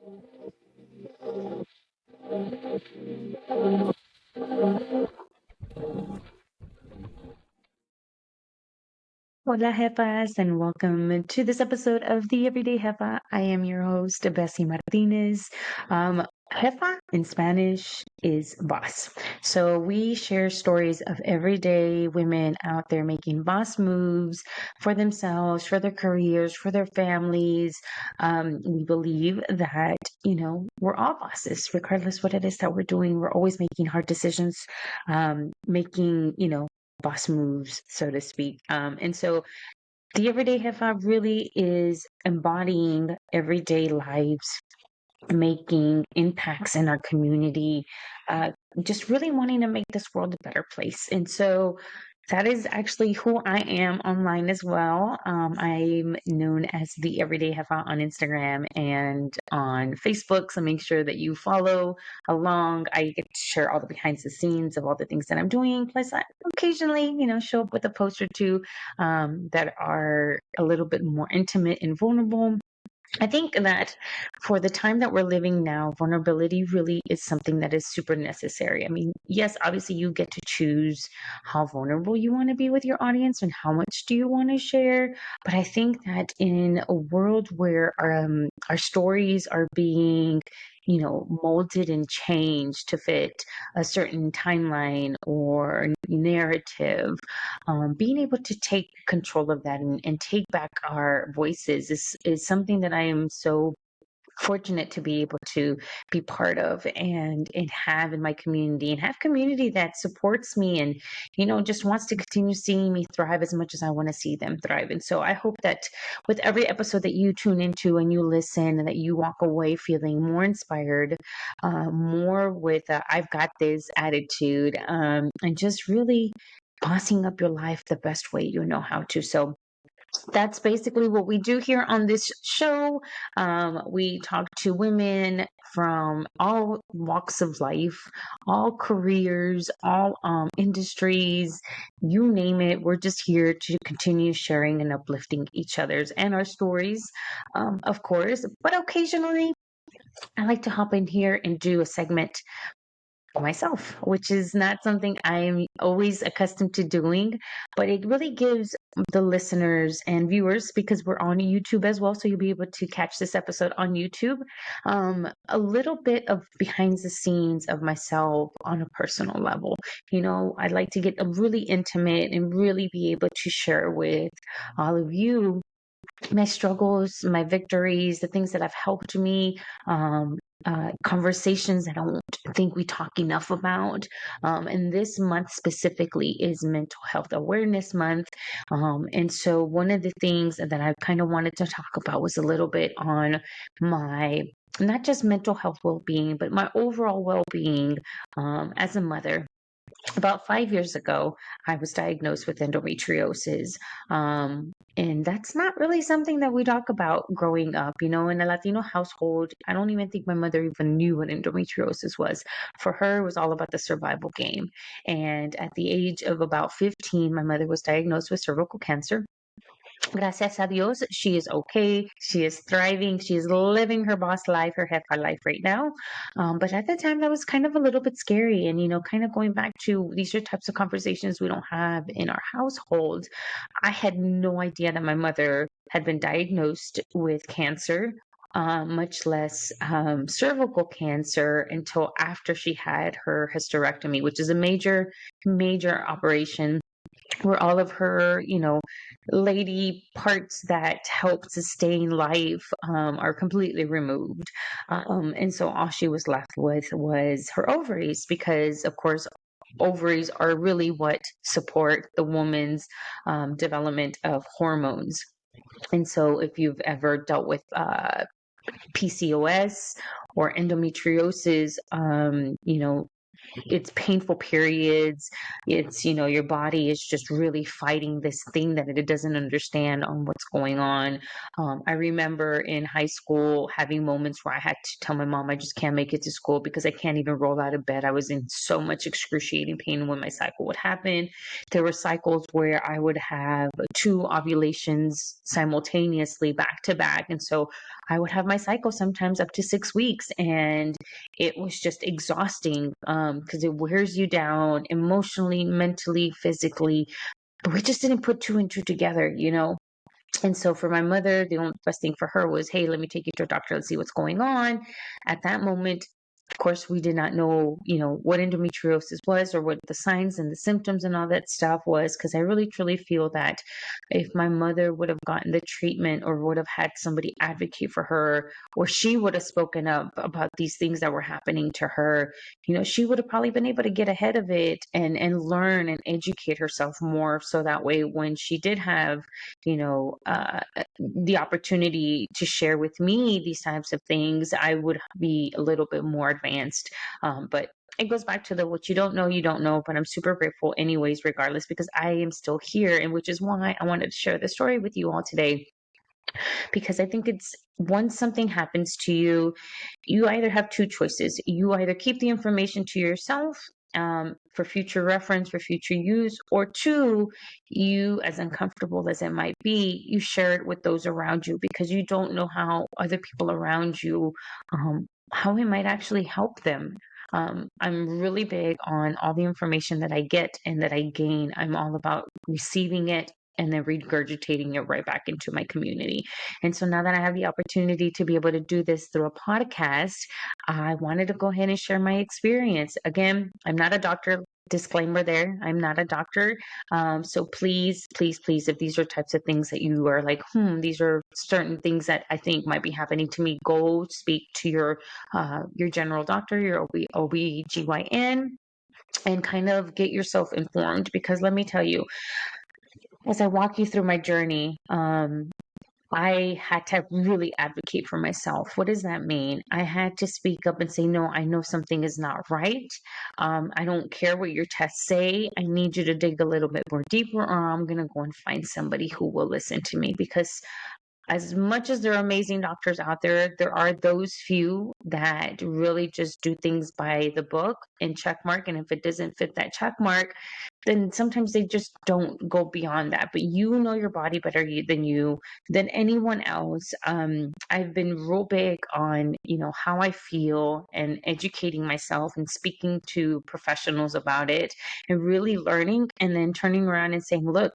Hola, Jefas, and welcome to this episode of the Everyday Jefa. I am your host, Betsy Martinez. Jefa in Spanish is boss. So we share stories of everyday women out there making boss moves for themselves, for their careers, for their families. We believe that, we're all bosses, regardless what it is that we're doing. We're always making hard decisions, making, boss moves, so to speak. And so the Everyday Jefa really is embodying everyday lives, making impacts in our community, uh, just really wanting to make this world a better place. And so that is actually who I am online as well. I'm known as the Everyday Jefa on Instagram and on Facebook. So make sure that you follow along. I get to share all the behind the scenes of all the things that I'm doing. Plus, I occasionally, show up with a post or two that are a little bit more intimate and vulnerable. I think that for the time that we're living now, vulnerability really is something that is super necessary. I mean, yes, obviously you get to choose how vulnerable you want to be with your audience and how much do you want to share. But I think that in a world where our stories are being molded and changed to fit a certain timeline or narrative, being able to take control of that and take back our voices is something that I am so fortunate to be able to be part of and have in my community and have community that supports me and just wants to continue seeing me thrive as much as I want to see them thrive. And so I hope that with every episode that you tune into and you listen and that you walk away feeling more inspired, more with I've got this attitude, and just really bossing up your life the best way you know how to. So that's basically what we do here on this show. We talk to women from all walks of life, all careers, all industries, you name it. We're just here to continue sharing and uplifting each other's and our stories, of course. But occasionally, I like to hop in here and do a segment myself, which is not something I'm always accustomed to doing, but it really gives the listeners and viewers, because we're on YouTube as well, so you'll be able to catch this episode on YouTube, a little bit of behind the scenes of myself on a personal level. I'd like to get really intimate and really be able to share with all of you my struggles, my victories, the things that have helped me, conversations that I don't think we talk enough about. And this month specifically is Mental Health Awareness Month. And so one of the things that I kind of wanted to talk about was a little bit on my not just mental health well-being, but my overall well-being as a mother. About 5 years ago, I was diagnosed with endometriosis. And that's not really something that we talk about growing up. In a Latino household, I don't even think my mother even knew what endometriosis was. For her, it was all about the survival game. And at the age of about 15, my mother was diagnosed with cervical cancer. Gracias a Dios, she is okay. She is thriving. She is living her boss life, her jefa life right now. But at the time, that was kind of a little bit scary. And, kind of going back to these are types of conversations we don't have in our household. I had no idea that my mother had been diagnosed with cancer. Much less cervical cancer until after she had her hysterectomy, which is a major, major operation where all of her, lady parts that help sustain life are completely removed. And so all she was left with was her ovaries, because, of course, ovaries are really what support the woman's development of hormones. And so if you've ever dealt with PCOS or endometriosis, it's painful periods. It's, your body is just really fighting this thing that it doesn't understand on what's going on. I remember in high school having moments where I had to tell my mom I just can't make it to school because I can't even roll out of bed. I was in so much excruciating pain when my cycle would happen. There were cycles where I would have 2 ovulations simultaneously back to back. And so I would have my cycle sometimes up to 6 weeks, and it was just exhausting because it wears you down emotionally, mentally, physically. But we just didn't put two and two together, you know? And so for my mother, the only best thing for her was, hey, let me take you to a doctor. Let's see what's going on. At that moment, of course, we did not know, you know, what endometriosis was or what the signs and the symptoms and all that stuff was. Because I really, truly feel that if my mother would have gotten the treatment or would have had somebody advocate for her, or she would have spoken up about these things that were happening to her, you know, she would have probably been able to get ahead of it and learn and educate herself more. So that way, when she did have, you know, the opportunity to share with me these types of things, I would be a little bit more advanced. But it goes back to the what you don't know, you don't know. But I'm super grateful, anyways, regardless, because I am still here, and which is why I wanted to share this story with you all today. Because I think it's once something happens to you, you either have two choices. You either keep the information to yourself for future reference, for future use, or two, you, as uncomfortable as it might be, you share it with those around you because you don't know how other people around you, how it might actually help them. I'm really big on all the information that I get and that I gain. I'm all about receiving it and then regurgitating it right back into my community. And so now that I have the opportunity to be able to do this through a podcast, I wanted to go ahead and share my experience. Again, I'm not a doctor. Disclaimer there, I'm not a doctor. So please, please, please, if these are types of things that you are like, these are certain things that I think might be happening to me, go speak to your general doctor, your OBGYN, and kind of get yourself informed. Because let me tell you, as I walk you through my journey, I had to really advocate for myself. What does that mean? I had to speak up and say, no, I know something is not right. I don't care what your tests say. I need you to dig a little bit more deeper, or I'm going to go and find somebody who will listen to me. Because as much as there are amazing doctors out there, there are those few that really just do things by the book and check mark. And if it doesn't fit that check mark, then sometimes they just don't go beyond that. But you know your body better than anyone else. I've been real big on, you know, how I feel and educating myself and speaking to professionals about it and really learning and then turning around and saying, look,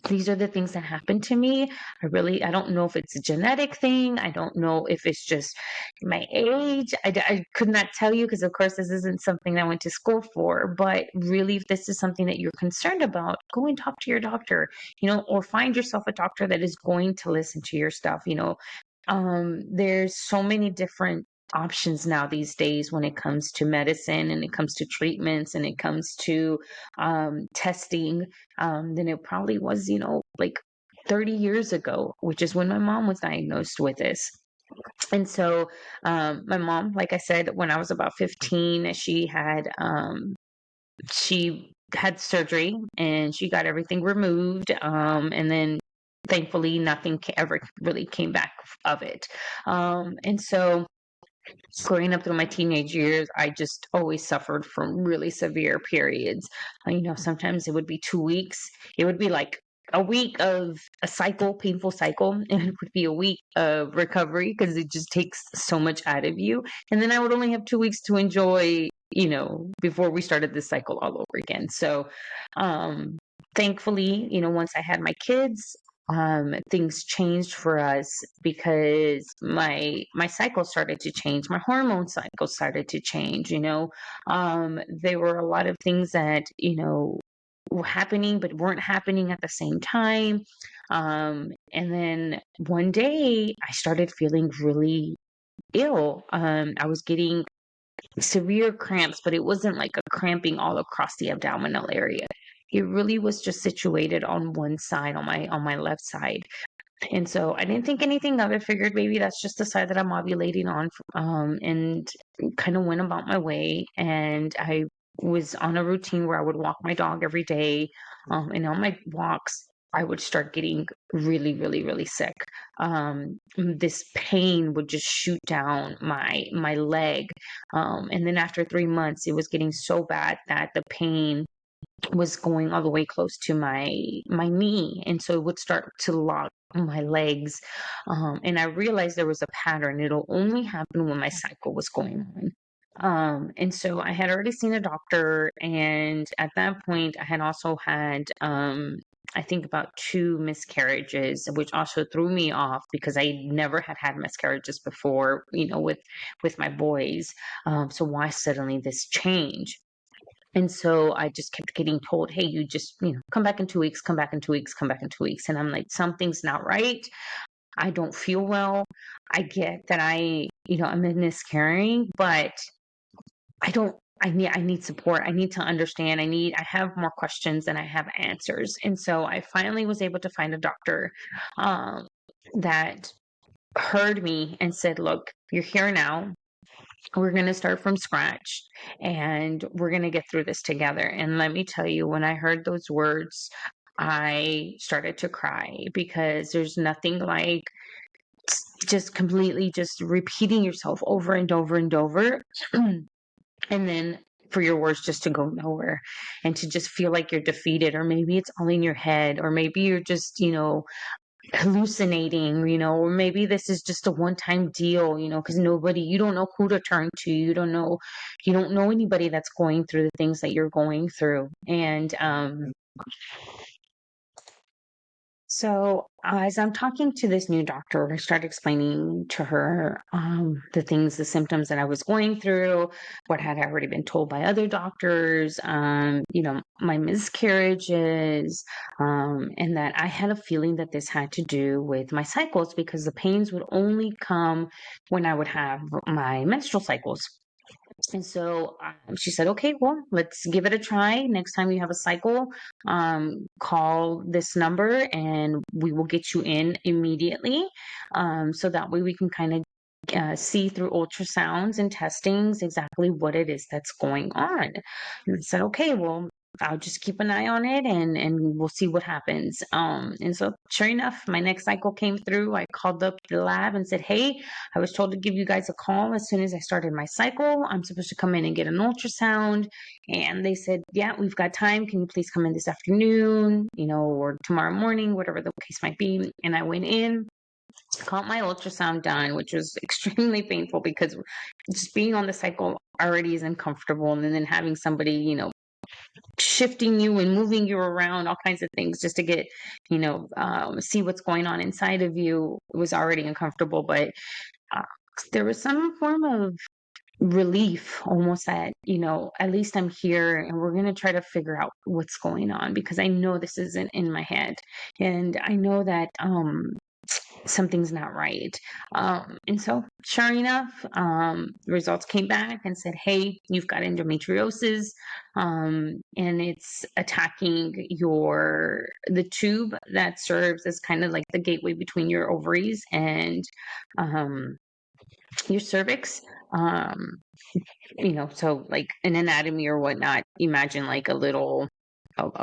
these are the things that happen to me. I don't know if it's a genetic thing. I don't know if it's just my age. I could not tell you because, of course, this isn't something I went to school for. But really, if this is something that you're concerned about, go and talk to your doctor, you know, or find yourself a doctor that is going to listen to your stuff, you know. There's so many different options now these days when it comes to medicine and it comes to treatments and it comes to testing than it probably was, you know, like 30 years ago, which is when my mom was diagnosed with this. And so my mom, like I said, when I was about 15, she had surgery and she got everything removed. And then thankfully nothing ever really came back of it. And so growing up through my teenage years, I just always suffered from really severe periods. You know, sometimes it would be 2 weeks. It would be like a week of a cycle, painful cycle, and it would be a week of recovery because it just takes so much out of you. And then I would only have 2 weeks to enjoy, you know, before we started this cycle all over again. So, thankfully, you know, once I had my kids, things changed for us because my cycle started to change, my hormone cycle started to change, you know. There were a lot of things that, you know, were happening but weren't happening at the same time. And then one day I started feeling really ill. I was getting severe cramps, but it wasn't like a cramping all across the abdominal area. It really was just situated on one side, on my left side. And so I didn't think anything of it. Figured maybe that's just the side that I'm ovulating on, and kind of went about my way. And I was on a routine where I would walk my dog every day, and on my walks, I would start getting really, really, really sick. This pain would just shoot down my leg, and then after 3 months, it was getting so bad that the pain was going all the way close to my knee, and so it would start to lock my legs. And I realized there was a pattern. It'll only happen when my cycle was going on. And so I had already seen a doctor, and at that point I had also had I think about 2 miscarriages, which also threw me off because I never had miscarriages before, with my boys. So why suddenly this change? And so I just kept getting told, hey, you just, come back in 2 weeks, come back in 2 weeks, come back in 2 weeks. And I'm like, something's not right. I don't feel well. I get that I'm miscarrying, but I need support. I need to understand. I have more questions than I have answers. And so I finally was able to find a doctor that heard me and said, look, you're here now. We're going to start from scratch, and we're going to get through this together. And let me tell you, when I heard those words, I started to cry, because there's nothing like just completely just repeating yourself over and over and over. And then for your words just to go nowhere, and to just feel like you're defeated, or maybe it's all in your head, or maybe you're just, hallucinating, or maybe this is just a one-time deal, because you don't know who to turn to. You don't know anybody that's going through the things that you're going through. And so as I'm talking to this new doctor, I started explaining to her the symptoms that I was going through, what had already been told by other doctors, my miscarriages, and that I had a feeling that this had to do with my cycles, because the pains would only come when I would have my menstrual cycles. And so she said, okay, well, let's give it a try. Next time you have a cycle, call this number and we will get you in immediately. So that way we can kind of see through ultrasounds and testings exactly what it is that's going on. And I said, okay, well, I'll just keep an eye on it, and we'll see what happens. And so sure enough, my next cycle came through. I called up the lab and said, hey, I was told to give you guys a call as soon as I started my cycle. I'm supposed to come in and get an ultrasound. And they said, yeah, we've got time. Can you please come in this afternoon, or tomorrow morning, whatever the case might be. And I went in, got my ultrasound done, which was extremely painful, because just being on the cycle already is uncomfortable. And then having somebody, shifting you and moving you around, all kinds of things, just to get, see what's going on inside of you, was already uncomfortable. But there was some form of relief, almost, that, at least I'm here, and we're going to try to figure out what's going on, because I know this isn't in my head, and I know that something's not right. And so sure enough, the results came back and said, hey, you've got endometriosis, and it's attacking the tube that serves as kind of like the gateway between your ovaries and your cervix. So like an anatomy or whatnot, imagine like a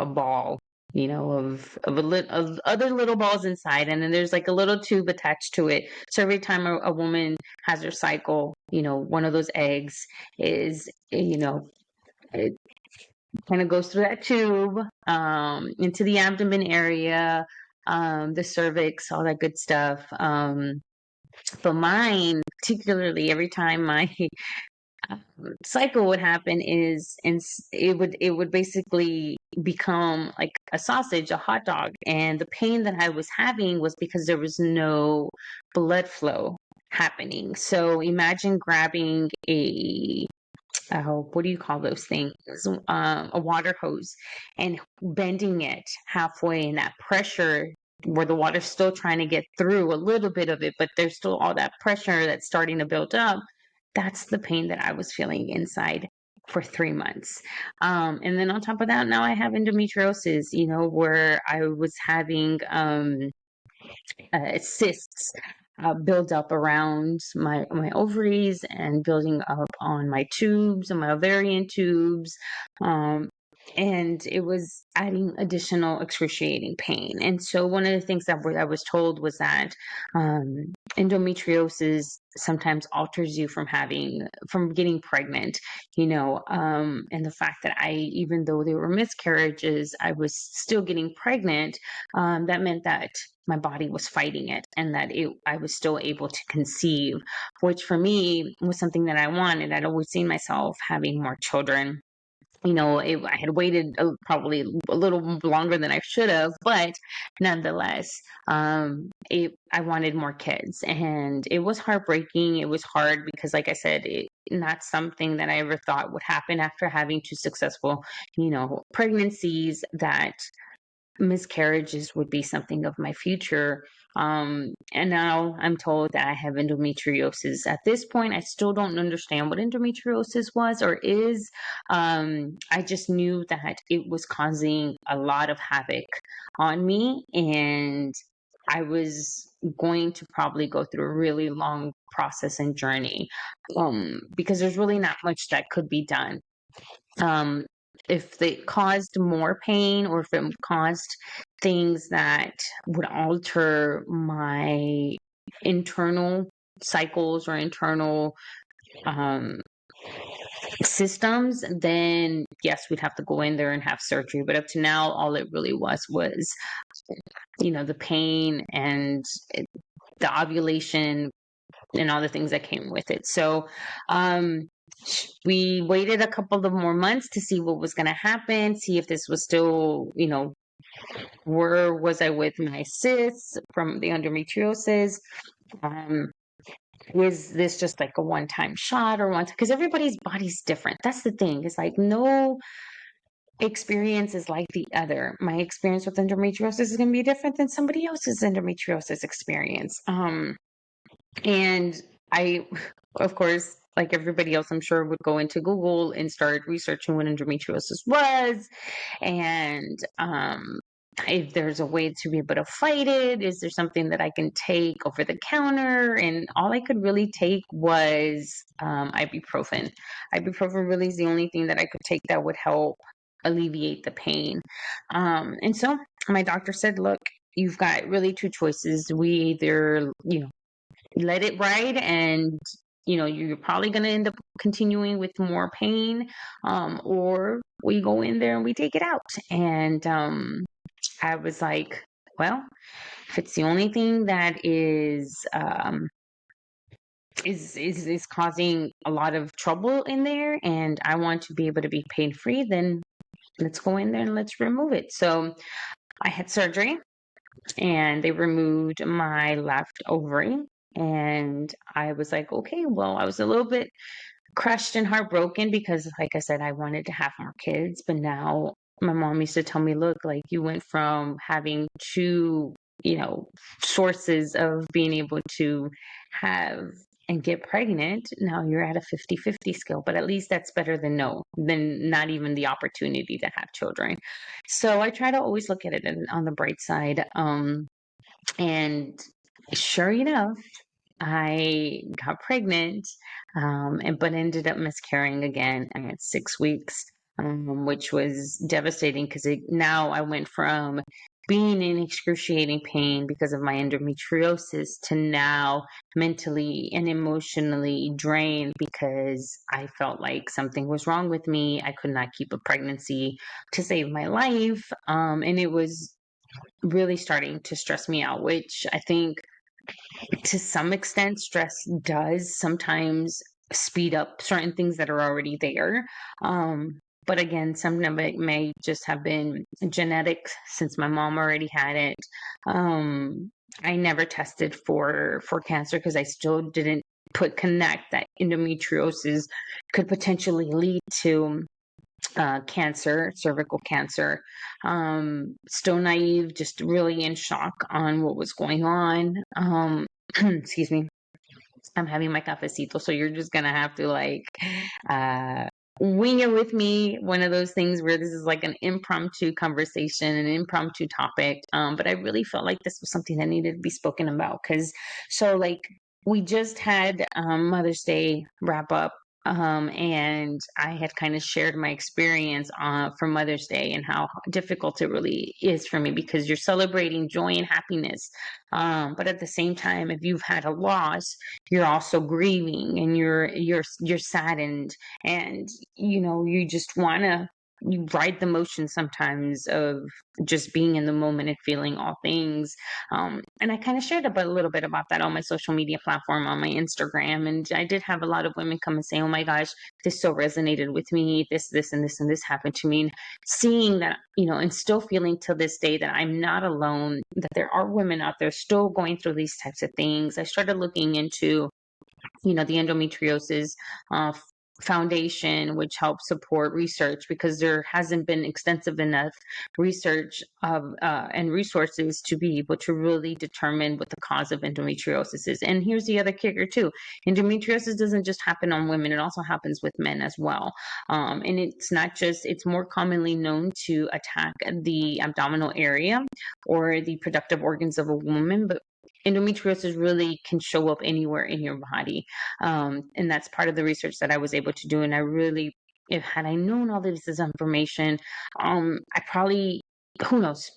ball, of other little balls inside, and then there's like a little tube attached to it. So every time a woman has her cycle, one of those eggs is, it kind of goes through that tube, into the abdomen area, the cervix, all that good stuff. But mine, particularly, every time my cycle would happen, and it would basically become like a sausage, a hot dog. And the pain that I was having was because there was no blood flow happening. So imagine grabbing what do you call those things? A water hose, and bending it halfway, and that pressure where the water's still trying to get through a little bit of it, but there's still all that pressure that's starting to build up. That's the pain that I was feeling inside for 3 months. And then on top of that, now I have endometriosis, where I was having cysts build up around my ovaries, and building up on my tubes and my ovarian tubes. and it was adding additional excruciating pain. And so one of the things that I was told was that endometriosis sometimes alters you from getting pregnant, and the fact that even though there were miscarriages, I was still getting pregnant. That meant that my body was fighting it, and that I was still able to conceive, which for me was something that I wanted. I'd always seen myself having more children. I had waited probably a little longer than I should have, but nonetheless, I wanted more kids, and it was heartbreaking. It was hard because, like I said, not something that I ever thought would happen after having two successful, pregnancies, that miscarriages would be something of my future. And now I'm told that I have endometriosis. At this point, I still don't understand what endometriosis was or is. I just knew that it was causing a lot of havoc on me, and I was going to probably go through a really long process and journey, because there's really not much that could be done. Um, if it caused more pain, or if it caused things that would alter my internal cycles or internal um, systems, then yes, we'd have to go in there and have surgery. But up to now, all it really was, the pain and the ovulation and all the things that came with it. So, we waited a couple of more months to see what was going to happen, see if this was still, where was I with my cysts from the endometriosis? Was this just like a one-time shot or because everybody's body's different. That's the thing. It's like no experience is like the other. My experience with endometriosis is going to be different than somebody else's endometriosis experience. And I, of course, like everybody else, I'm sure, would go into Google and start researching what endometriosis was, and if there's a way to be able to fight it. Is there something that I can take over the counter? And all I could really take was ibuprofen. Ibuprofen really is the only thing that I could take that would help alleviate the pain. And so my doctor said, look, you've got really two choices. We either, let it ride, and you're probably going to end up continuing with more pain, or we go in there and we take it out. And I was like, well, if it's the only thing that is causing a lot of trouble in there, and I want to be able to be pain free, then let's go in there and let's remove it. So I had surgery, and they removed my left ovary. And I was like, okay, well, I was a little bit crushed and heartbroken because, like I said, I wanted to have more kids. But now my mom used to tell me, look, like you went from having two, sources of being able to have and get pregnant. Now you're at a 50-50 scale, but at least that's better than not even the opportunity to have children. So I try to always look at it on the bright side. And sure enough, I got pregnant, but ended up miscarrying again at 6 weeks, which was devastating because now I went from being in excruciating pain because of my endometriosis to now mentally and emotionally drained because I felt like something was wrong with me. I could not keep a pregnancy to save my life, and it was really starting to stress me out, which I think to some extent stress does sometimes speed up certain things that are already there. But again, some of it may just have been genetic since my mom already had it. I never tested for cancer because I still didn't connect that endometriosis could potentially lead to cancer, cervical cancer. Still naive, just really in shock on what was going on. Excuse me. I'm having my cafecito, so you're just gonna have to wing it with me. One of those things where this is like an impromptu conversation, an impromptu topic. But I really felt like this was something that needed to be spoken about we just had Mother's Day wrap up And I had kind of shared my experience for Mother's Day and how difficult it really is for me because you're celebrating joy and happiness. But at the same time, if you've had a loss, you're also grieving and you're saddened, and you just want to you ride the motion sometimes of just being in the moment and feeling all things. And I kind of shared a little bit about that on my social media platform, on my Instagram. And I did have a lot of women come and say, oh my gosh, this so resonated with me. This, and this, and this happened to me. And seeing that, and still feeling till this day that I'm not alone, that there are women out there still going through these types of things. I started looking into the endometriosis foundation, which helps support research because there hasn't been extensive enough research and resources to be able to really determine what the cause of endometriosis is. And here's the other kicker too. Endometriosis doesn't just happen on women, it also happens with men as well. And it's more commonly known to attack the abdominal area or the productive organs of a woman, but endometriosis really can show up anywhere in your body. And that's part of the research that I was able to do. And I really, if had I known all this information, I probably, who knows,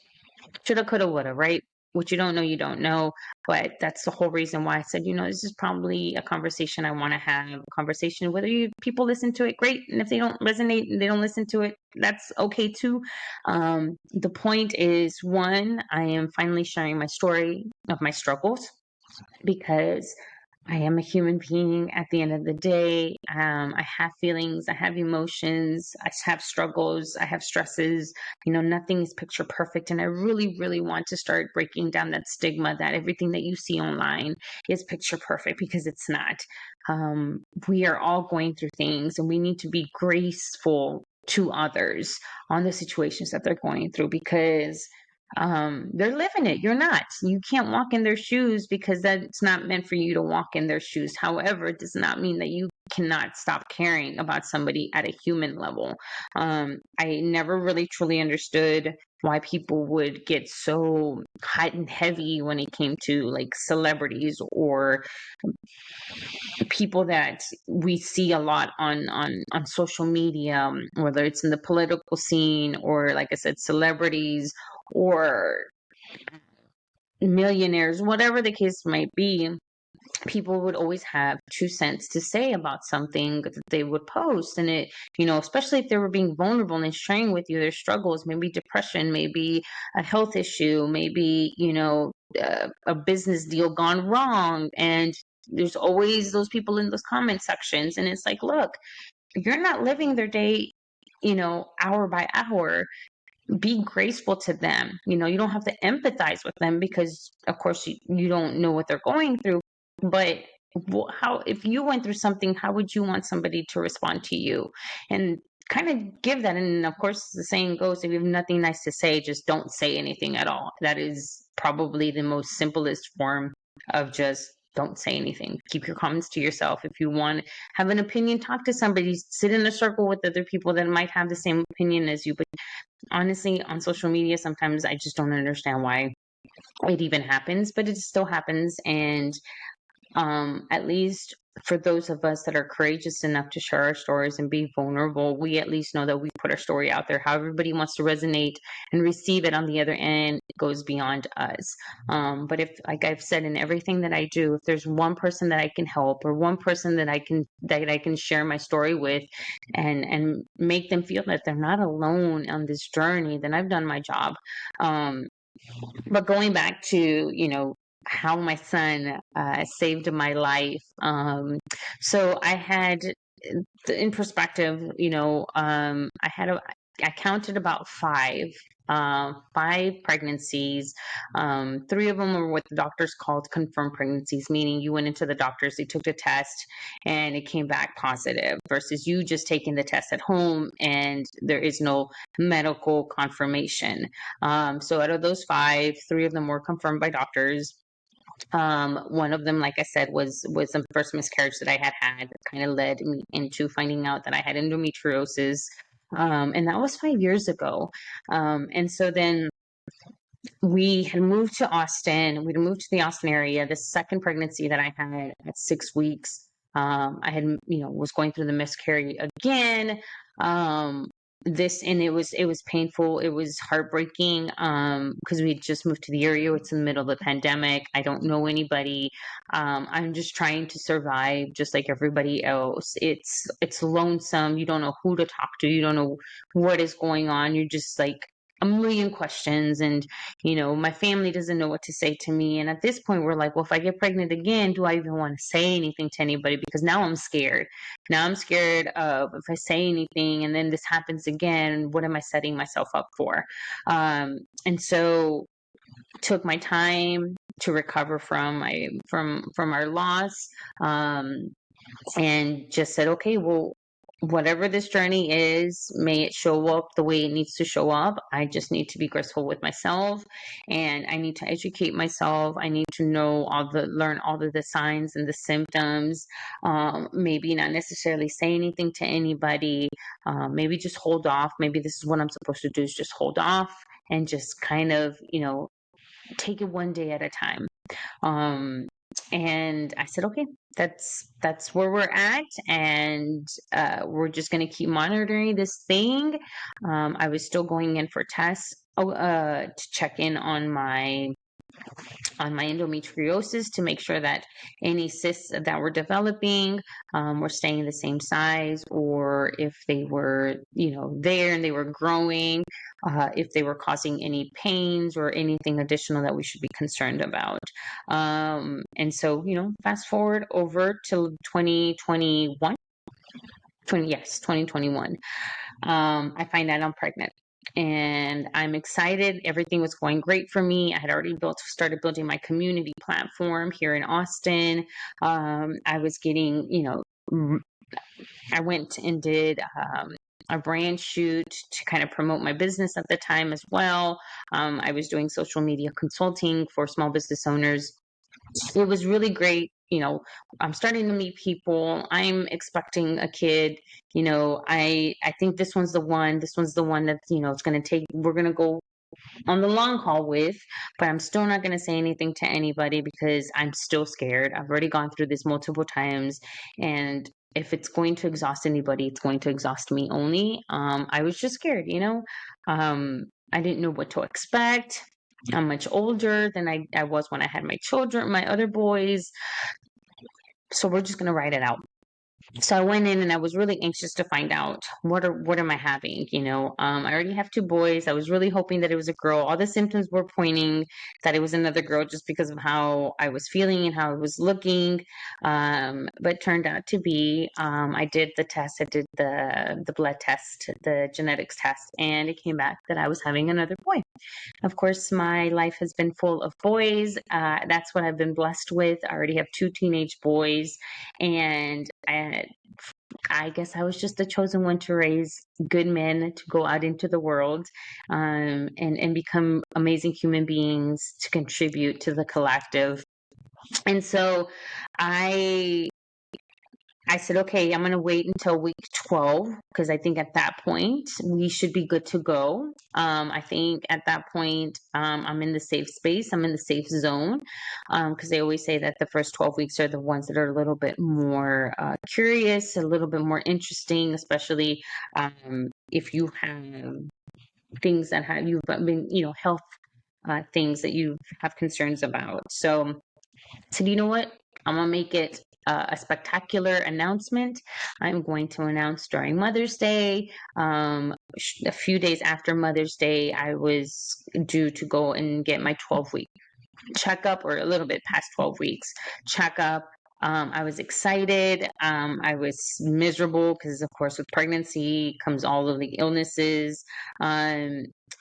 shoulda, coulda, woulda, right? What you don't know, you don't know. But that's the whole reason why I said, this is probably a conversation I want to have. A conversation, whether people listen to it, great. And if they don't resonate and they don't listen to it, that's okay too. The point is, one, I am finally sharing my story of my struggles because I am a human being at the end of the day. I have feelings, I have emotions, I have struggles, I have stresses. Nothing is picture perfect. And I really, really want to start breaking down that stigma that everything that you see online is picture perfect, because it's not. We are all going through things, and we need to be graceful to others on the situations that they're going through, because they're living it. You're not. You can't walk in their shoes because that's not meant for you to walk in their shoes. However, it does not mean that you cannot stop caring about somebody at a human level. I never really truly understood why people would get so hot and heavy when it came to like celebrities or people that we see a lot on social media, whether it's in the political scene or, like I said, celebrities or millionaires, whatever the case might be. People would always have 2 cents to say about something that they would post. And it, especially if they were being vulnerable and sharing with you their struggles, maybe depression, maybe a health issue, maybe, a business deal gone wrong. And there's always those people in those comment sections. And it's like, look, you're not living their day, hour by hour. Be graceful to them. You don't have to empathize with them because, of course, you don't know what they're going through. But how, if you went through something, how would you want somebody to respond to you? And kind of give that. And of course, the saying goes, if you have nothing nice to say, just don't say anything at all. That is probably the most simplest form of just don't say anything. Keep your comments to yourself. If you want to have an opinion, talk to somebody, sit in a circle with other people that might have the same opinion as you. But honestly, on social media, sometimes I just don't understand why it even happens, but it still happens. And at least for those of us that are courageous enough to share our stories and be vulnerable, we at least know that we put our story out there. How everybody wants to resonate and receive it on the other end goes beyond us. But if, like I've said, in everything that I do, if there's one person that I can help, or one person that I can share my story with, and make them feel that they're not alone on this journey, then I've done my job. But going back to, how my son saved my life. So I had, in perspective, I counted about five pregnancies. 3 of them were what the doctors called confirmed pregnancies, meaning you went into the doctors, they took the test, and it came back positive, versus you just taking the test at home and there is no medical confirmation. So out of those 5, 3 of them were confirmed by doctors. One of them, like I said, was the first miscarriage that I had kind of led me into finding out that I had endometriosis. And that was 5 years ago. And so then we had moved to Austin. We'd moved to the Austin area. The second pregnancy that I had at 6 weeks, I had, was going through the miscarriage again. And it was painful. It was heartbreaking, because we had just moved to the area. It's in the middle of the pandemic. I don't know anybody. I'm just trying to survive just like everybody else. It's lonesome. You don't know who to talk to. You don't know what is going on. You're just like a million questions, and my family doesn't know what to say to me. And at this point, we're like, well, if I get pregnant again, do I even want to say anything to anybody? Because now I'm scared. Now I'm scared of, if I say anything and then this happens again, what am I setting myself up for? And so took my time to recover from our loss, and just said, okay, well, whatever this journey is, may it show up the way it needs to show up. I just need to be graceful with myself, and I need to educate myself. I need to learn all of the signs and the symptoms. Maybe not necessarily say anything to anybody. Maybe just hold off. Maybe this is what I'm supposed to do, is just hold off and just kind of, take it one day at a time. And I said, okay, that's where we're at, and we're just going to keep monitoring this thing. I was still going in for tests, to check in on my endometriosis, to make sure that any cysts that were developing were staying the same size, or if they were, there and they were growing, if they were causing any pains or anything additional that we should be concerned about. And so, fast forward over to 2021. 2021. I find out I'm pregnant. And I'm excited. Everything was going great for me. I had already started building my community platform here in Austin. I was getting, I went and did a brand shoot to kind of promote my business at the time as well. I was doing social media consulting for small business owners. It was really great. I'm starting to meet people. I'm expecting a kid. I think this one's the one. This one's the one that, it's going to take, we're going to go on the long haul with, but I'm still not going to say anything to anybody because I'm still scared. I've already gone through this multiple times, and if it's going to exhaust anybody, it's going to exhaust me only. I was just scared, I didn't know what to expect. I'm much older than I was when I had my children, my other boys. So we're just going to write it out. So I went in and I was really anxious to find out what am I having? I already have two boys. I was really hoping that it was a girl. All the symptoms were pointing that it was another girl, just because of how I was feeling and how I was looking. But turned out to be, I did the test. I did the blood test, the genetics test, and it came back that I was having another boy. Of course, my life has been full of boys. That's what I've been blessed with. I already have two teenage boys, and I guess I was just the chosen one to raise good men to go out into the world, and become amazing human beings to contribute to the collective. And so I said, okay, I'm going to wait until week 12, because I think at that point we should be good to go. I think at that point, I'm in the safe space. I'm in the safe zone, because they always say that the first 12 weeks are the ones that are a little bit more curious, a little bit more interesting, especially if you have things that you've been, health things that you have concerns about. So you know what? I'm going to make it a spectacular announcement. I'm going to announce during Mother's Day. A few days after Mother's Day, I was due to go and get my 12-week checkup, or a little bit past 12 weeks checkup. I was excited. I was miserable because, of course, with pregnancy comes all of the illnesses.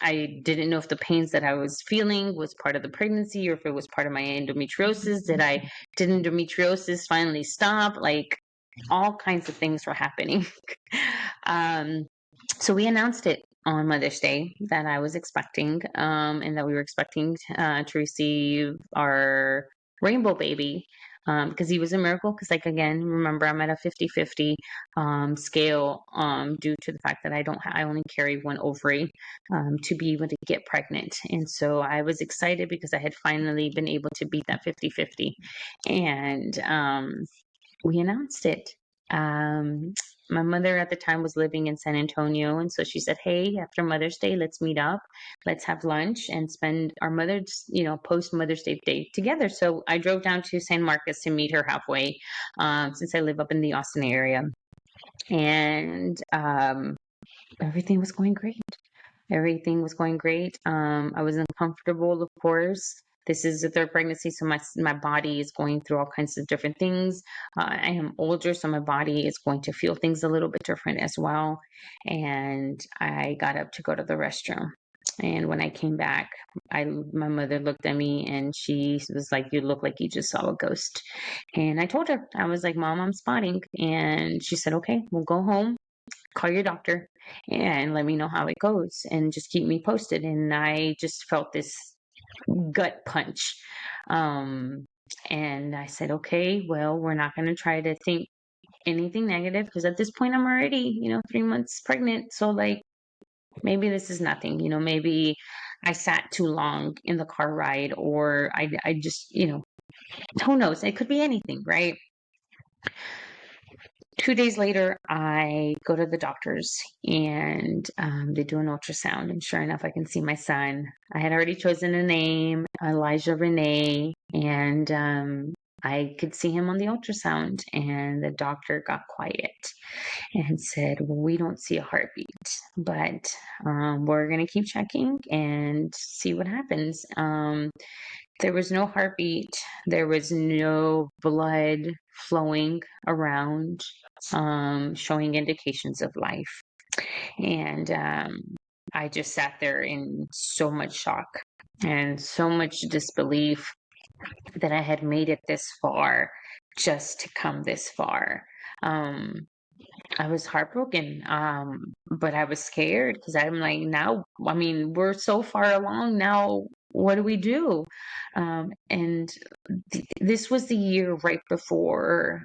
I didn't know if the pains that I was feeling was part of the pregnancy or if it was part of my endometriosis. Did endometriosis finally stop? Like, all kinds of things were happening. So we announced it on Mother's Day that I was expecting, and that we were expecting to receive our rainbow baby, because he was a miracle. Because, like, again, remember, I'm at a 50-50 scale, due to the fact that I only carry one ovary to be able to get pregnant. And so I was excited because I had finally been able to beat that 50-50. And we announced it. Um, my mother at the time was living in San Antonio, and so she said, "Hey, after Mother's Day, let's meet up, let's have lunch, and spend our Mother's, post Mother's Day together." So I drove down to San Marcos to meet her halfway, since I live up in the Austin area, and everything was going great. Everything was going great. I was uncomfortable, of course. This is the third pregnancy, so my body is going through all kinds of different things. I am older, so my body is going to feel things a little bit different as well. And I got up to go to the restroom. And when I came back, my mother looked at me and she was like, "You look like you just saw a ghost." And I told her, I was like, "Mom, I'm spotting." And she said, "Okay, we'll go home, call your doctor, and let me know how it goes and just keep me posted." And I just felt this gut punch. Um, and I said, "Okay, well, we're not going to try to think anything negative because at this point I'm already, 3 months pregnant. So, like, maybe this is nothing, maybe I sat too long in the car ride, or I just, who knows? It could be anything, right?" 2 days later, I go to the doctors and they do an ultrasound. And sure enough, I can see my son. I had already chosen a name, Elijah Renee, and I could see him on the ultrasound. And the doctor got quiet and said, "Well, we don't see a heartbeat, but we're going to keep checking and see what happens." There was no heartbeat. There was no blood flowing around, showing indications of life. And I just sat there in so much shock and so much disbelief that I had made it this far just to come this far. Um, I was heartbroken, but I was scared because I'm like, now, I mean, we're so far along now. What do we do? And this was the year right before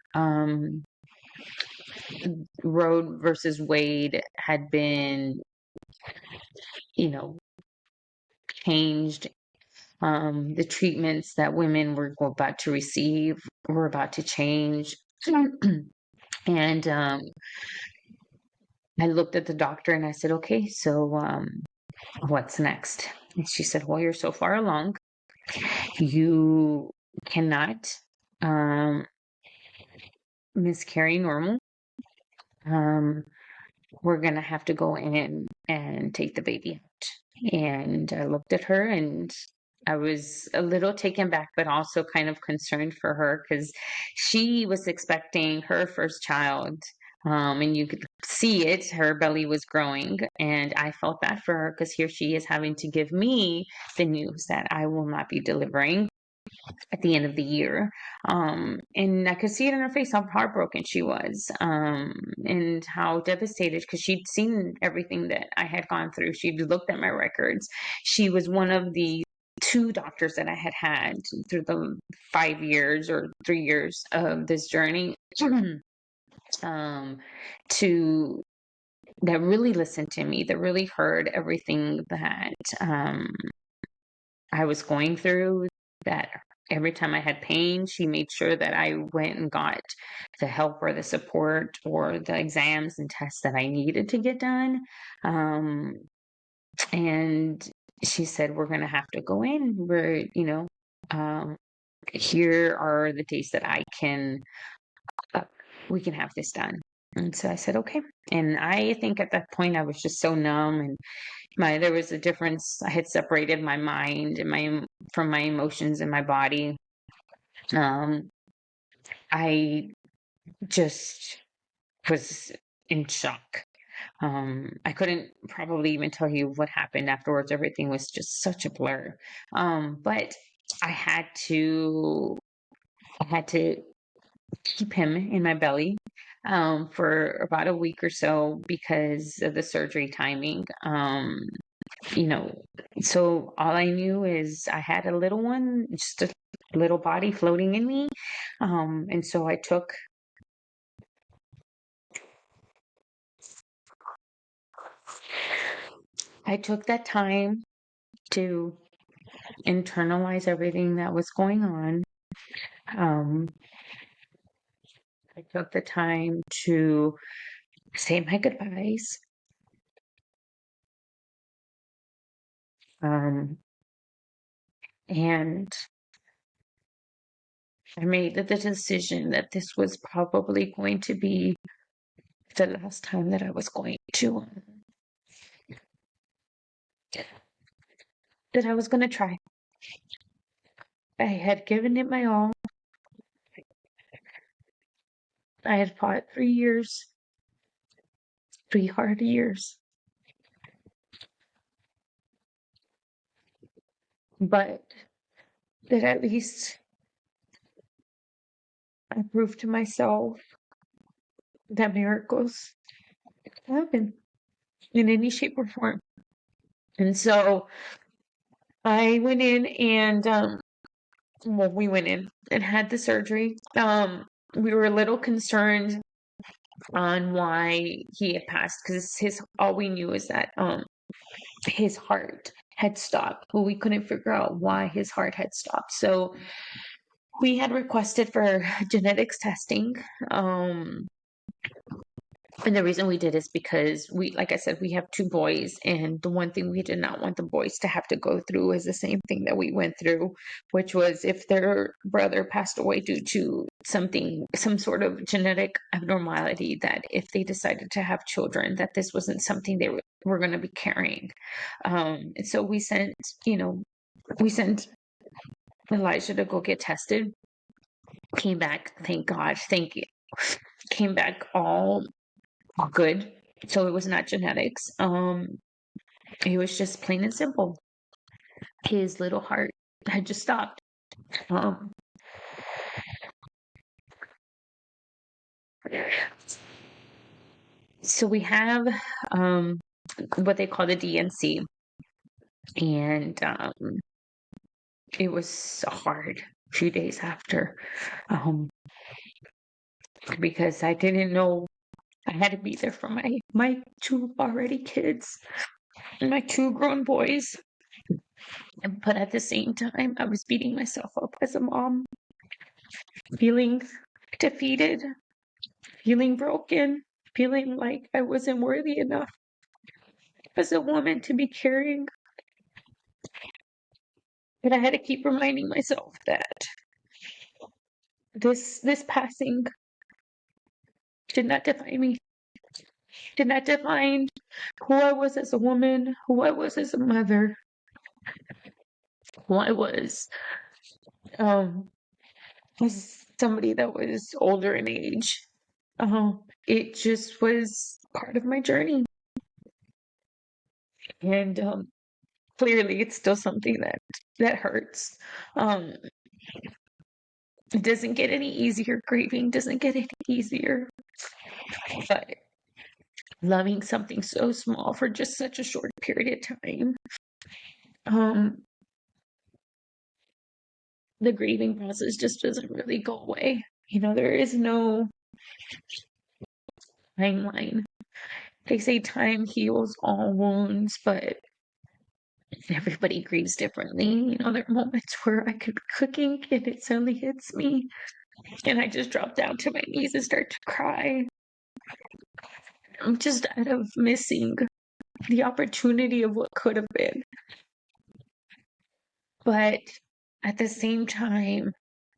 Roe versus Wade had been, changed. The treatments that women were about to receive were about to change. And I looked at the doctor and I said, "Okay, so what's next?" And she said, "Well, you're so far along. You cannot um, miscarry normal. Um, we're going to have to go in and take the baby out." And I looked at her and I was a little taken back, but also kind of concerned for her because she was expecting her first child. And you could see it, her belly was growing. And I felt bad for her because here she is having to give me the news that I will not be delivering at the end of the year. And I could see it in her face how heartbroken she was, and how devastated because she'd seen everything that I had gone through. She'd looked at my records. She was one of the two doctors that I had had through the 5 years or 3 years of this journey. um, to that really listened to me, that really heard everything that I was going through, that every time I had pain, she made sure that I went and got the help or the support or the exams and tests that I needed to get done. Um, and she said, "We're going to have to go in. Um, here are the days that uh, we can have this done." And so I said, "Okay." And I think at that point I was just so numb, and there was a difference. I had separated my mind and from my emotions and my body. Um, I just was in shock. I couldn't probably even tell you what happened afterwards. Everything was just such a blur. But I had to, I had to keep him in my belly for about a week or so because of the surgery timing. You know, so all I knew is I had a little one, just a little body floating in me. And so I took that time to internalize everything that was going on. Um, I took the time to say my goodbyes. And I made the decision that this was probably going to be the last time that I was going to, that I was going to try. I had given it my all. I had fought 3 years, 3 hard years. But that at least I proved to myself that miracles happen in any shape or form. And so I went in and, well, we went in and had the surgery. We were a little concerned on why he had passed because all we knew is that his heart had stopped, but we couldn't figure out why his heart had stopped. So we had requested for genetics testing. And the reason we did is because like I said, we have 2 boys, and the one thing we did not want the boys to have to go through is the same thing that we went through, which was if their brother passed away due to some sort of genetic abnormality, that if they decided to have children, that this wasn't something they were going to be carrying. And so we sent Elijah to go get tested. Came back, thank God, thank you. Came back all good. So it was not genetics. It was just plain and simple. His little heart had just stopped. So we have what they call the DNC, and it was a hard few days after, because I didn't know I had to be there for my 2 already kids, my 2 grown boys. But at the same time, I was beating myself up as a mom, feeling defeated, feeling broken, feeling like I wasn't worthy enough as a woman to be carrying. But I had to keep reminding myself that this passing did not define me, did not define who I was as a woman, who I was as a mother, who I was as somebody that was older in age. It just was part of my journey. And clearly it's still something that hurts. It doesn't get any easier. Grieving doesn't get any easier. But loving something so small for just such a short period of time, the grieving process just doesn't really go away. There is no timeline. They say time heals all wounds, but everybody grieves differently. There are moments where I could be cooking and it suddenly hits me, and I just drop down to my knees and start to cry. I'm just out of missing the opportunity of what could have been. But at the same time,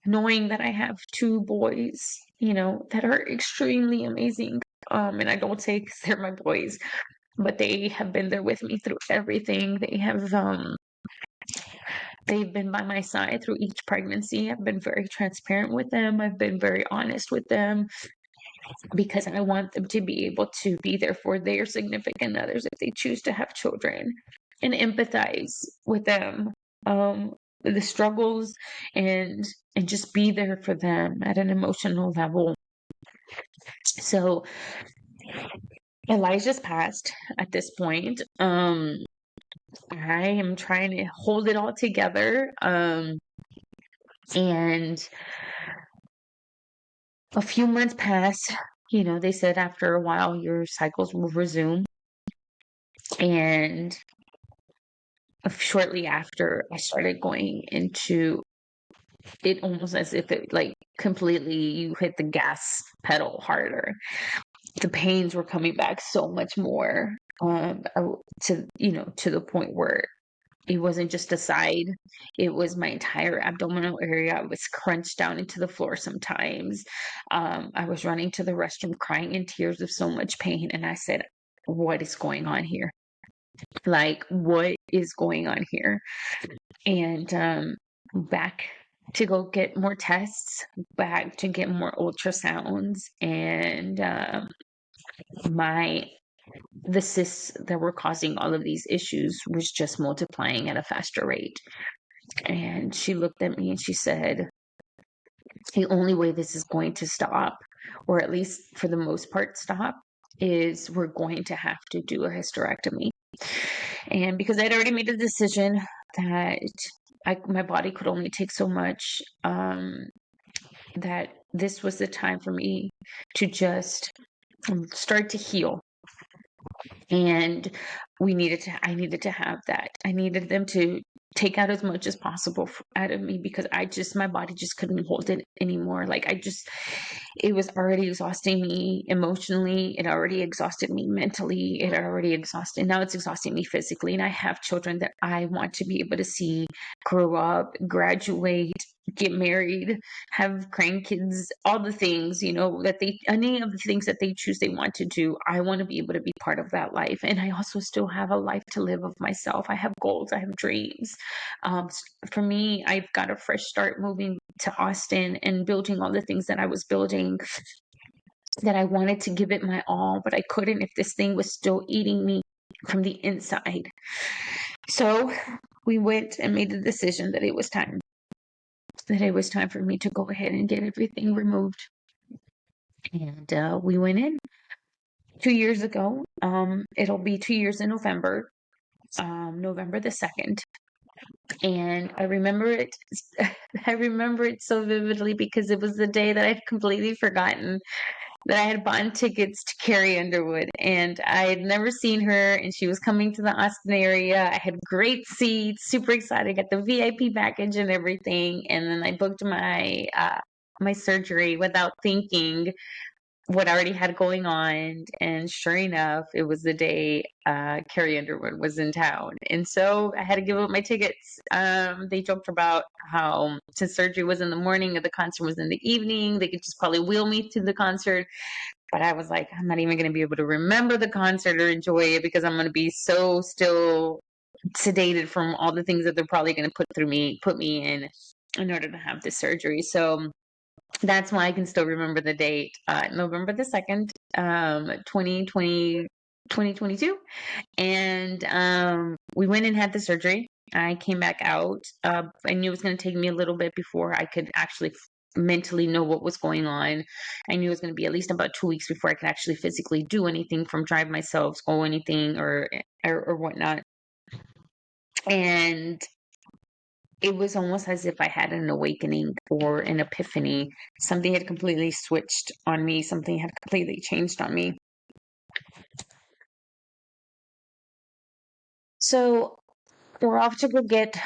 knowing that I have 2 boys, that are extremely amazing. And I don't say because they're my boys, but they have been there with me through everything. They've been by my side through each pregnancy. I've been very transparent with them. I've been very honest with them because I want them to be able to be there for their significant others if they choose to have children, and empathize with them, the struggles, and just be there for them at an emotional level. So Elijah's passed at this point. I am trying to hold it all together. And a few months pass. They said after a while your cycles will resume. And shortly after, I started going into it almost as if it like completely you hit the gas pedal harder. The pains were coming back so much more, to to the point where it wasn't just a side, it was my entire abdominal area. I was crunched down into the floor sometimes. I was running to the restroom crying in tears of so much pain, and I said, what is going on here? Like, what is going on here? And back to go get more tests, back to get more ultrasounds, and my the cysts that were causing all of these issues was just multiplying at a faster rate. And she looked at me and she said, the only way this is going to stop, or at least for the most part stop, is we're going to have to do a hysterectomy. And because I'd already made a decision that my body could only take so much, that this was the time for me to just start to heal. And I needed to have that. I needed them to take out as much as possible out of me, because my body just couldn't hold it anymore. Like, it was already exhausting me emotionally. It already exhausted me mentally. Now it's exhausting me physically. And I have children that I want to be able to see grow up, graduate, get married, have grandkids, all the things, any of the things that they choose they want to do. I want to be able to be part of that life. And I also still have a life to live of myself. I have goals, I have dreams. For me, I've got a fresh start moving to Austin and building all the things that I was building, that I wanted to give it my all, but I couldn't if this thing was still eating me from the inside. So we went and made the decision that it was time for me to go ahead and get everything removed. And we went in 2 years ago. It'll be 2 years in November, November the 2nd. And I remember it. I remember it so vividly because it was the day that I'd completely forgotten that I had bought tickets to Carrie Underwood, and I had never seen her, and she was coming to the Austin area. I had great seats, super excited, got the VIP package and everything, and then I booked my surgery without thinking what I already had going on. And sure enough, it was the day Carrie Underwood was in town. And so I had to give up my tickets. They joked about how, since surgery was in the morning and the concert was in the evening, they could just probably wheel me to the concert. But I was like, I'm not even going to be able to remember the concert or enjoy it, because I'm going to be so still sedated from all the things that they're probably going to put me in order to have this surgery. So that's why I can still remember the date, November the 2nd, 2022. And we went and had the surgery. I came back out. I knew it was going to take me a little bit before I could actually mentally know what was going on. I knew it was going to be at least about 2 weeks before I could actually physically do anything, from drive myself, go anything, or whatnot. And it was almost as if I had an awakening or an epiphany. Something had completely switched on me. Something had completely changed on me. So we're off to go get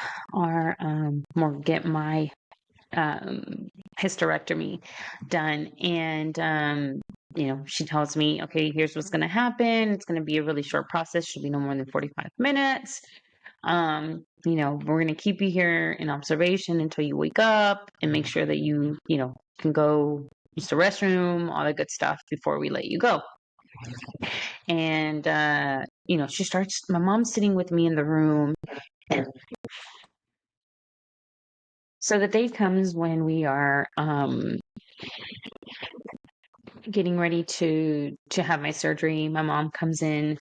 my hysterectomy done. And she tells me, okay, here's what's going to happen. It's going to be a really short process. Should be no more than 45 minutes. We're going to keep you here in observation until you wake up, and make sure that you can go use the restroom, all the good stuff, before we let you go. And, my mom's sitting with me in the room. And so the day comes when we are, getting ready to have my surgery. My mom comes in,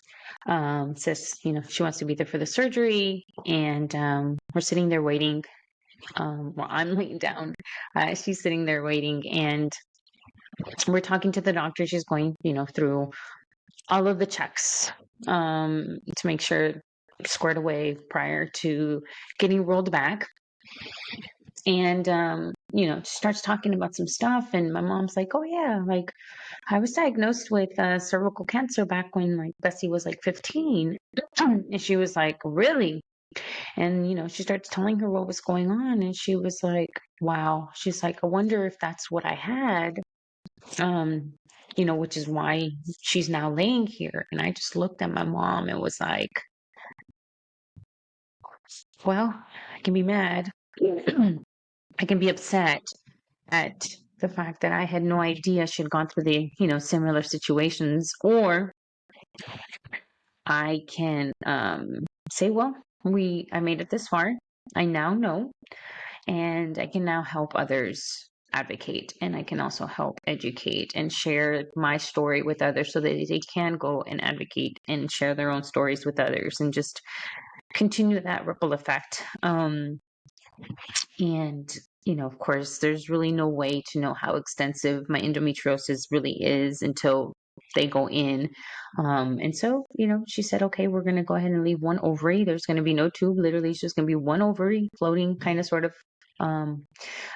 says, she wants to be there for the surgery. And, we're sitting there waiting. Well, I'm laying down. She's sitting there waiting, and we're talking to the doctor. She's going, through all of the checks, to make sure squared away prior to getting rolled back. And, starts talking about some stuff. And my mom's like, oh yeah, like, I was diagnosed with cervical cancer back when, like, Bessy was like 15. And she was like, really? And, she starts telling her what was going on. And she was like, wow. She's like, I wonder if that's what I had, um, which is why she's now laying here. And I just looked at my mom and was like, well, I can be mad. I can be upset at the fact that I had no idea she'd gone through the, similar situations, or I can say, well, I made it this far. I now know, and I can now help others advocate, and I can also help educate and share my story with others so that they can go and advocate and share their own stories with others and just continue that ripple effect. And, of course, there's really no way to know how extensive my endometriosis really is until they go in. And so, she said, okay, we're going to go ahead and leave one ovary. There's going to be no tube. Literally, it's just going to be one ovary floating kind of sort of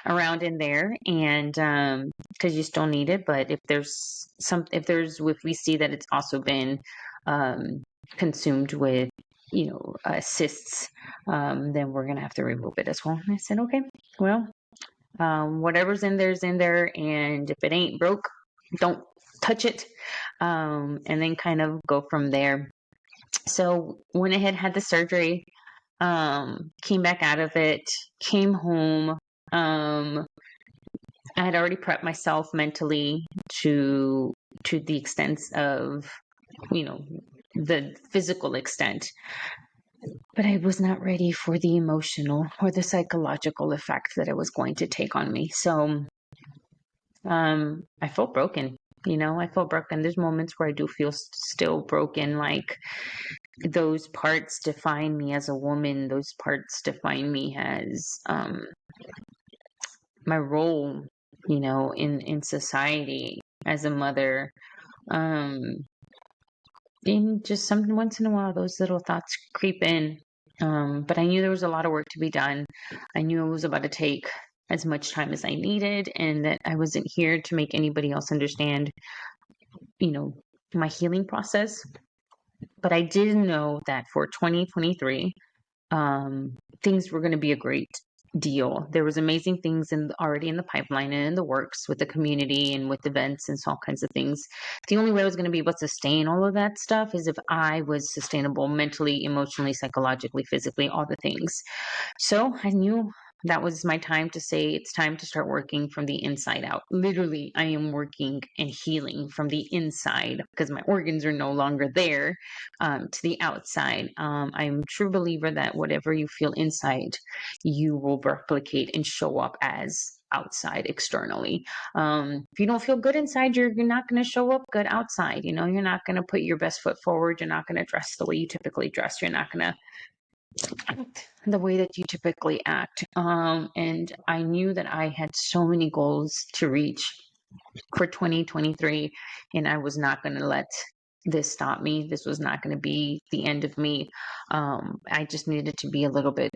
around in there. And because you still need it. But if we see that it's also been consumed with cysts, then we're gonna have to remove it as well. And I said, okay, well, whatever's in there is in there, and if it ain't broke, don't touch it. And then kind of go from there. So went ahead, had the surgery, came back out of it, came home. I had already prepped myself mentally to the extent of, the physical extent. But I was not ready for the emotional or the psychological effect that it was going to take on me. So I felt broken. I felt broken. There's moments where I do feel still broken. Like those parts define me as a woman. Those parts define me as my role, in society as a mother. And just once in a while, those little thoughts creep in. But I knew there was a lot of work to be done. I knew it was about to take as much time as I needed, and that I wasn't here to make anybody else understand, my healing process. But I did know that for 2023, things were going to be a great deal. There was amazing things already in the pipeline and in the works with the community and with events and all kinds of things. The only way I was going to be able to sustain all of that stuff is if I was sustainable mentally, emotionally, psychologically, physically, all the things. So I knew that was my time to say it's time to start working from the inside out. Literally, I am working and healing from the inside because my organs are no longer there, to the outside. I'm a true believer that whatever you feel inside, you will replicate and show up as outside externally. If you don't feel good inside, you're not going to show up good outside. You're not going to put your best foot forward. You're not going to dress the way you typically dress. You're not going to act the way that you typically act. And I knew that I had so many goals to reach for 2023, and I was not going to let this stop me. This was not going to be the end of me. I just needed to be a little bit,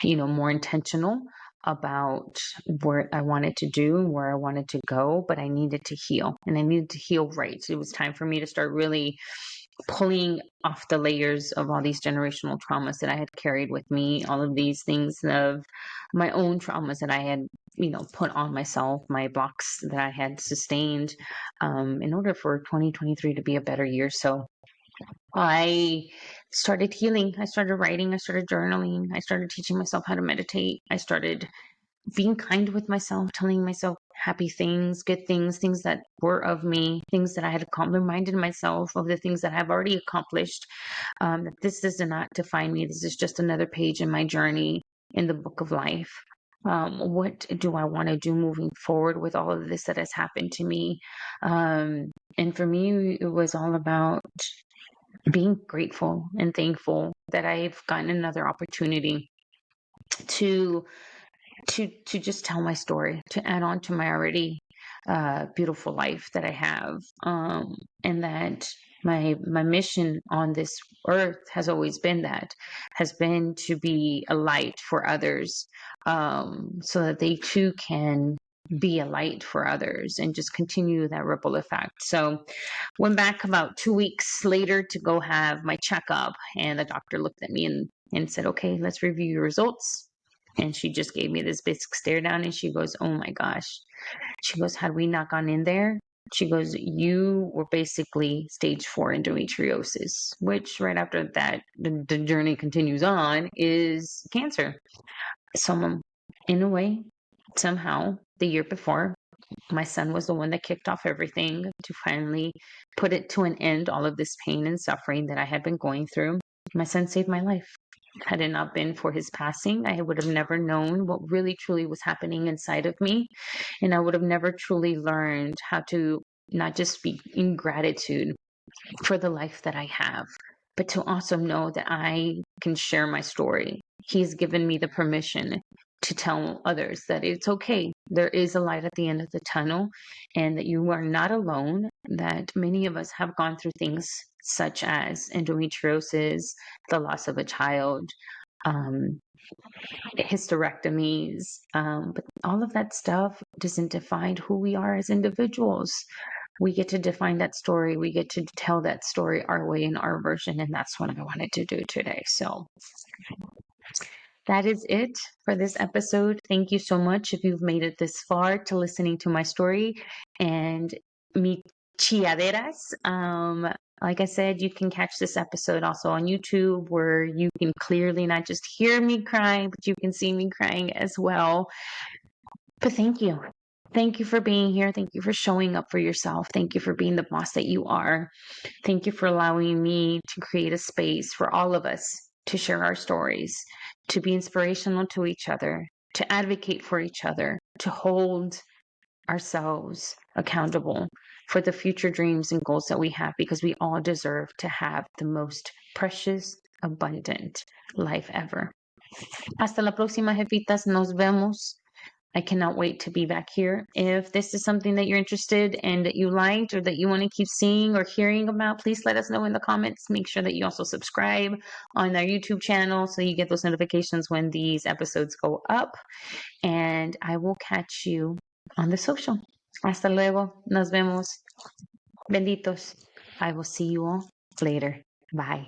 more intentional about what I wanted to do, where I wanted to go, but I needed to heal, and I needed to heal right. It was time for me to start really pulling off the layers of all these generational traumas that I had carried with me, all of these things of my own traumas that I had, put on myself, my blocks that I had sustained, in order for 2023 to be a better year. So I started healing. I started writing. I started journaling. I started teaching myself how to meditate. I started being kind with myself, telling myself happy things, good things, things that were of me, things that I had reminded myself of the things that I've already accomplished. That this does not define me. This is just another page in my journey in the book of life. What do I want to do moving forward with all of this that has happened to me? And for me, it was all about being grateful and thankful that I've gotten another opportunity to just tell my story, to add on to my already beautiful life that I have, and that my mission on this earth has always been to be a light for others, so that they too can be a light for others and just continue that ripple effect. So went back about 2 weeks later to go have my checkup, and the doctor looked at me and and said, okay, let's review your results. And she just gave me this big stare down, and she goes, oh my gosh. She goes, had we not gone in there, she goes, you were basically stage 4 endometriosis, which right after that, the journey continues on, is cancer. So in a way, somehow, the year before, my son was the one that kicked off everything to finally put it to an end, all of this pain and suffering that I had been going through. My son saved my life. Had it not been for his passing, I would have never known what really truly was happening inside of me. And I would have never truly learned how to not just speak in gratitude for the life that I have, but to also know that I can share my story. He's given me the permission to tell others that it's okay. There is a light at the end of the tunnel, and that you are not alone, that many of us have gone through things such as endometriosis, the loss of a child, um, hysterectomies, but all of that stuff doesn't define who we are as individuals. We get to define that story. We get to tell that story our way in our version, and that's what I wanted to do today. So that is it for this episode. Thank you so much if you've made it this far to listening to my story and mi chiaderas. Like I said, you can catch this episode also on YouTube, where you can clearly not just hear me crying, but you can see me crying as well. But thank you. Thank you for being here. Thank you for showing up for yourself. Thank you for being the boss that you are. Thank you for allowing me to create a space for all of us to share our stories, to be inspirational to each other, to advocate for each other, to hold ourselves accountable for the future dreams and goals that we have, because we all deserve to have the most precious, abundant life ever. Hasta la próxima, jefitas. Nos vemos. I cannot wait to be back here. If this is something that you're interested in, that you liked, or that you want to keep seeing or hearing about, please let us know in the comments. Make sure that you also subscribe on our YouTube channel so you get those notifications when these episodes go up. And I will catch you on the social. Hasta luego. Nos vemos. Benditos. I will see you all later. Bye.